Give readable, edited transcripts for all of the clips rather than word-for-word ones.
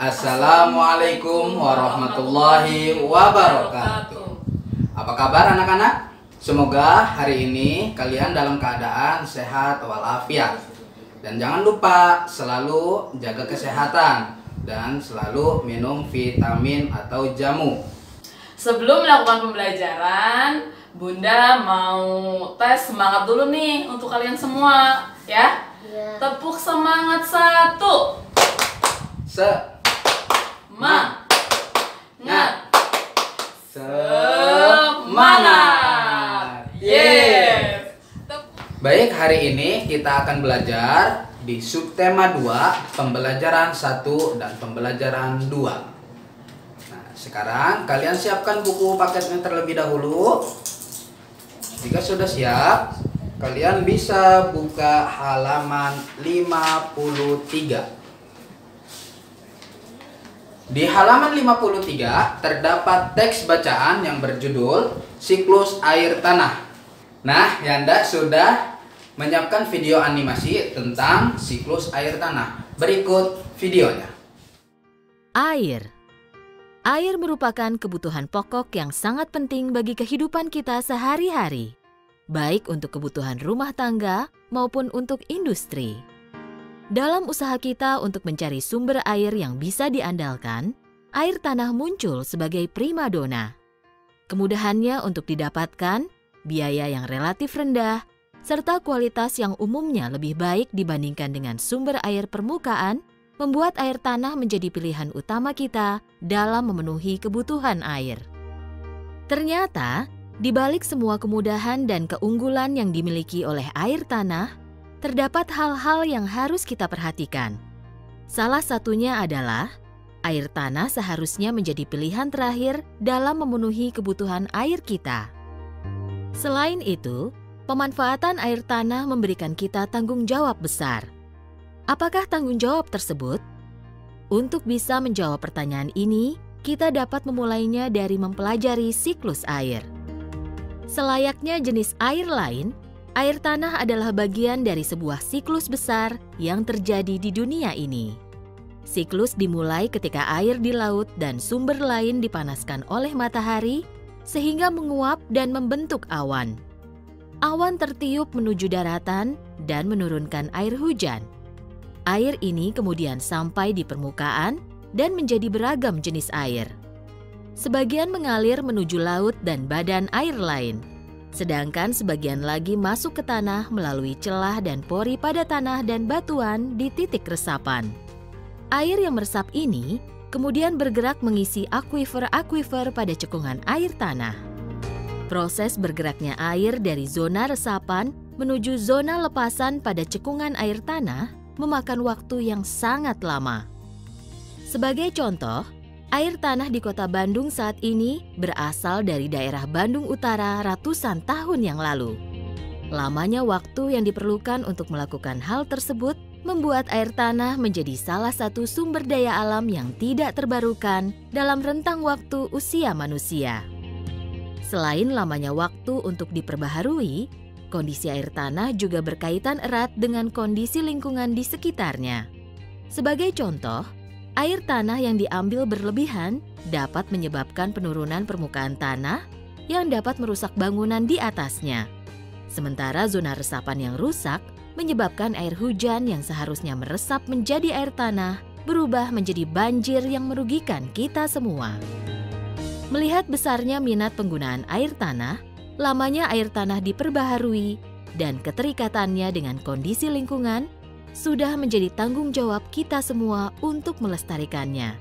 Assalamualaikum warahmatullahi wabarakatuh. Apa kabar anak-anak? Semoga hari ini kalian dalam keadaan sehat walafiat. Dan jangan lupa selalu jaga kesehatan dan selalu minum vitamin atau jamu. Sebelum melakukan pembelajaran, Bunda mau tes semangat dulu nih untuk kalian semua, ya? Tepuk semangat 1. Semangat. Yes. Baik, hari ini kita akan belajar di subtema 2, pembelajaran 1 dan pembelajaran 2. Nah, sekarang kalian siapkan buku paketnya terlebih dahulu. Jika sudah siap, kalian bisa buka halaman 53. Di halaman 53 terdapat teks bacaan yang berjudul Siklus Air Tanah. Nah, Yanda sudah menyiapkan video animasi tentang siklus air tanah. Berikut videonya. Air. Air merupakan kebutuhan pokok yang sangat penting bagi kehidupan kita sehari-hari, baik untuk kebutuhan rumah tangga maupun untuk industri. Dalam usaha kita untuk mencari sumber air yang bisa diandalkan, air tanah muncul sebagai primadona. Kemudahannya untuk didapatkan, biaya yang relatif rendah, serta kualitas yang umumnya lebih baik dibandingkan dengan sumber air permukaan, membuat air tanah menjadi pilihan utama kita dalam memenuhi kebutuhan air. Ternyata, di balik semua kemudahan dan keunggulan yang dimiliki oleh air tanah, terdapat hal-hal yang harus kita perhatikan. Salah satunya adalah, air tanah seharusnya menjadi pilihan terakhir dalam memenuhi kebutuhan air kita. Selain itu, pemanfaatan air tanah memberikan kita tanggung jawab besar. Apakah tanggung jawab tersebut? Untuk bisa menjawab pertanyaan ini, kita dapat memulainya dari mempelajari siklus air. Selayaknya jenis air lain, air tanah adalah bagian dari sebuah siklus besar yang terjadi di dunia ini. Siklus dimulai ketika air di laut dan sumber lain dipanaskan oleh matahari, sehingga menguap dan membentuk awan. Awan tertiup menuju daratan dan menurunkan air hujan. Air ini kemudian sampai di permukaan dan menjadi beragam jenis air. Sebagian mengalir menuju laut dan badan air lain, sedangkan sebagian lagi masuk ke tanah melalui celah dan pori pada tanah dan batuan di titik resapan. Air yang meresap ini kemudian bergerak mengisi akuifer-akuifer pada cekungan air tanah. Proses bergeraknya air dari zona resapan menuju zona lepasan pada cekungan air tanah memakan waktu yang sangat lama. Sebagai contoh, air tanah di kota Bandung saat ini berasal dari daerah Bandung Utara ratusan tahun yang lalu. Lamanya waktu yang diperlukan untuk melakukan hal tersebut membuat air tanah menjadi salah satu sumber daya alam yang tidak terbarukan dalam rentang waktu usia manusia. Selain lamanya waktu untuk diperbaharui, kondisi air tanah juga berkaitan erat dengan kondisi lingkungan di sekitarnya. Sebagai contoh, air tanah yang diambil berlebihan dapat menyebabkan penurunan permukaan tanah yang dapat merusak bangunan di atasnya. Sementara zona resapan yang rusak menyebabkan air hujan yang seharusnya meresap menjadi air tanah berubah menjadi banjir yang merugikan kita semua. Melihat besarnya minat penggunaan air tanah, lamanya air tanah diperbaharui, dan keterikatannya dengan kondisi lingkungan sudah menjadi tanggung jawab kita semua untuk melestarikannya,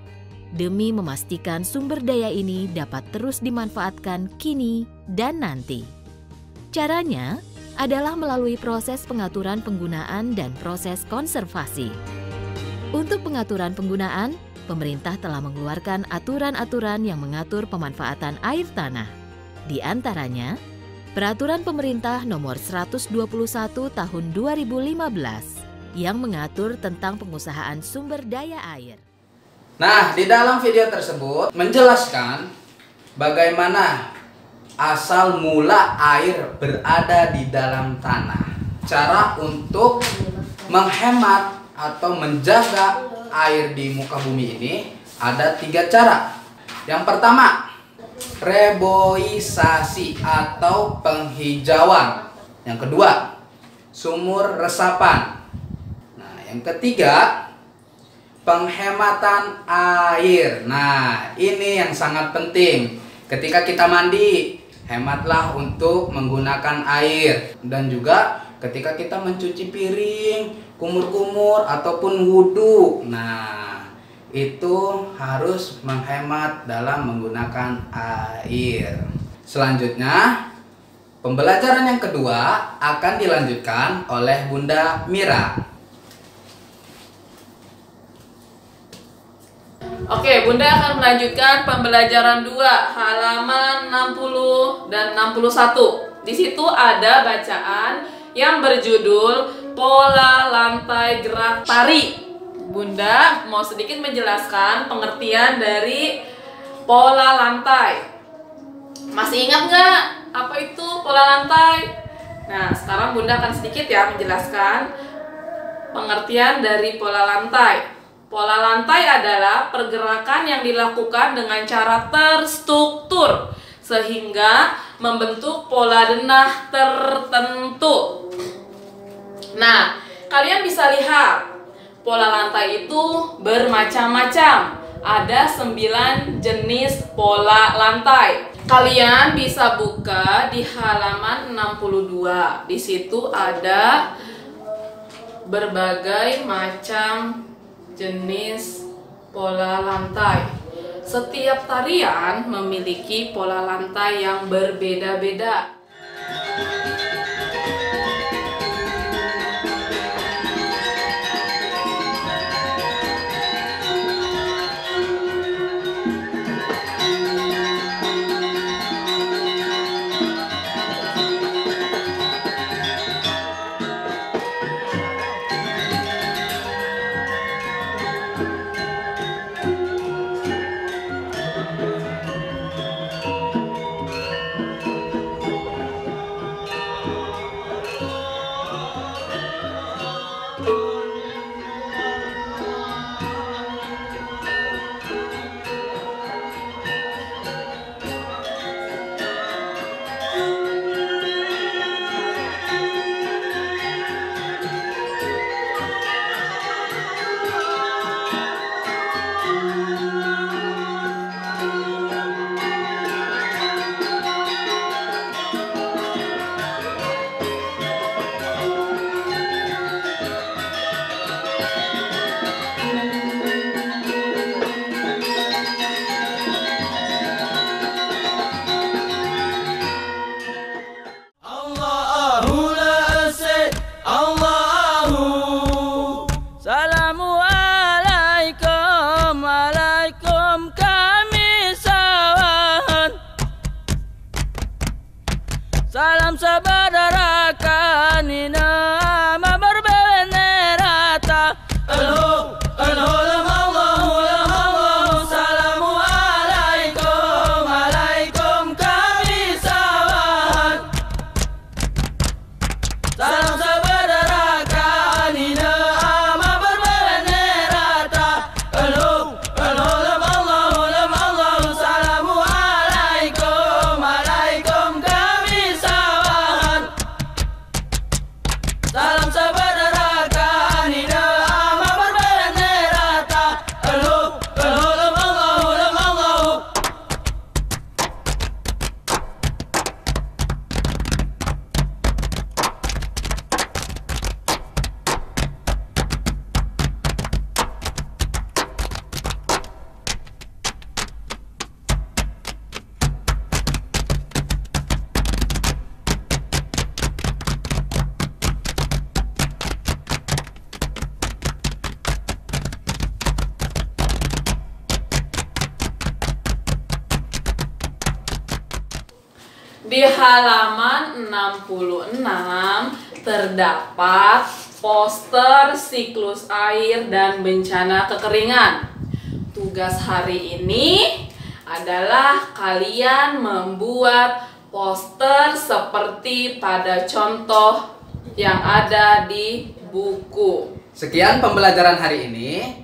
demi memastikan sumber daya ini dapat terus dimanfaatkan kini dan nanti. Caranya adalah melalui proses pengaturan penggunaan dan proses konservasi. Untuk pengaturan penggunaan, pemerintah telah mengeluarkan aturan-aturan yang mengatur pemanfaatan air tanah. Di antaranya, Peraturan Pemerintah Nomor 121 Tahun 2015 yang mengatur tentang pengusahaan sumber daya air. Nah, di dalam video tersebut menjelaskan bagaimana asal mula air berada di dalam tanah. Cara untuk menghemat atau menjaga air di muka bumi ini ada 3 cara. Yang pertama, reboisasi atau penghijauan. Yang kedua, sumur resapan. Nah, yang ketiga, penghematan air. Nah, ini yang sangat penting. Ketika kita mandi, hematlah untuk menggunakan air. Dan juga ketika kita mencuci piring, kumur-kumur, ataupun wudhu. Nah, itu harus menghemat dalam menggunakan air. Selanjutnya, pembelajaran yang kedua akan dilanjutkan oleh Bunda Mira. Oke, Bunda akan melanjutkan pembelajaran 2 halaman 60 dan 61. Di situ ada bacaan yang berjudul pola lantai gerak tari. Bunda mau sedikit menjelaskan pengertian dari pola lantai. Masih ingat nggak apa itu pola lantai? Nah, sekarang Bunda akan sedikit ya menjelaskan pengertian dari pola lantai. Pola lantai adalah pergerakan yang dilakukan dengan cara terstruktur sehingga membentuk pola denah tertentu. Nah, kalian bisa lihat pola lantai itu bermacam-macam. Ada 9 jenis pola lantai. Kalian bisa buka di halaman 62. Di situ ada berbagai macam jenis pola lantai. Setiap tarian memiliki pola lantai yang berbeda-beda. Salam saudara kanina berbenerata. Allahu salamu alaikum kami sawan. Salam saudara kanina berbenerata. Allahu salamu alaikum kami sawan. Salam saudara kanina berbenerata. Allahu Di halaman 66 terdapat poster siklus air dan bencana kekeringan. Tugas hari ini adalah kalian membuat poster seperti pada contoh yang ada di buku. Sekian pembelajaran hari ini.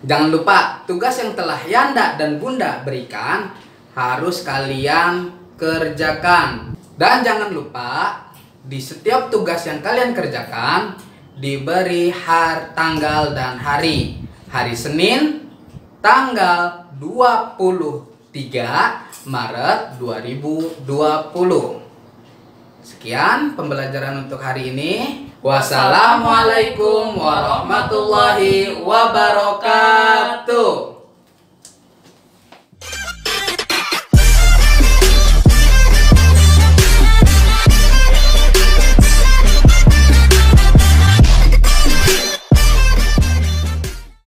Jangan lupa tugas yang telah Yanda dan Bunda berikan harus kalian kerjakan. Dan jangan lupa di setiap tugas yang kalian kerjakan diberi tanggal dan hari. Hari Senin tanggal 23 Maret 2020. Sekian pembelajaran untuk hari ini. Wassalamualaikum warahmatullahi wabarakatuh.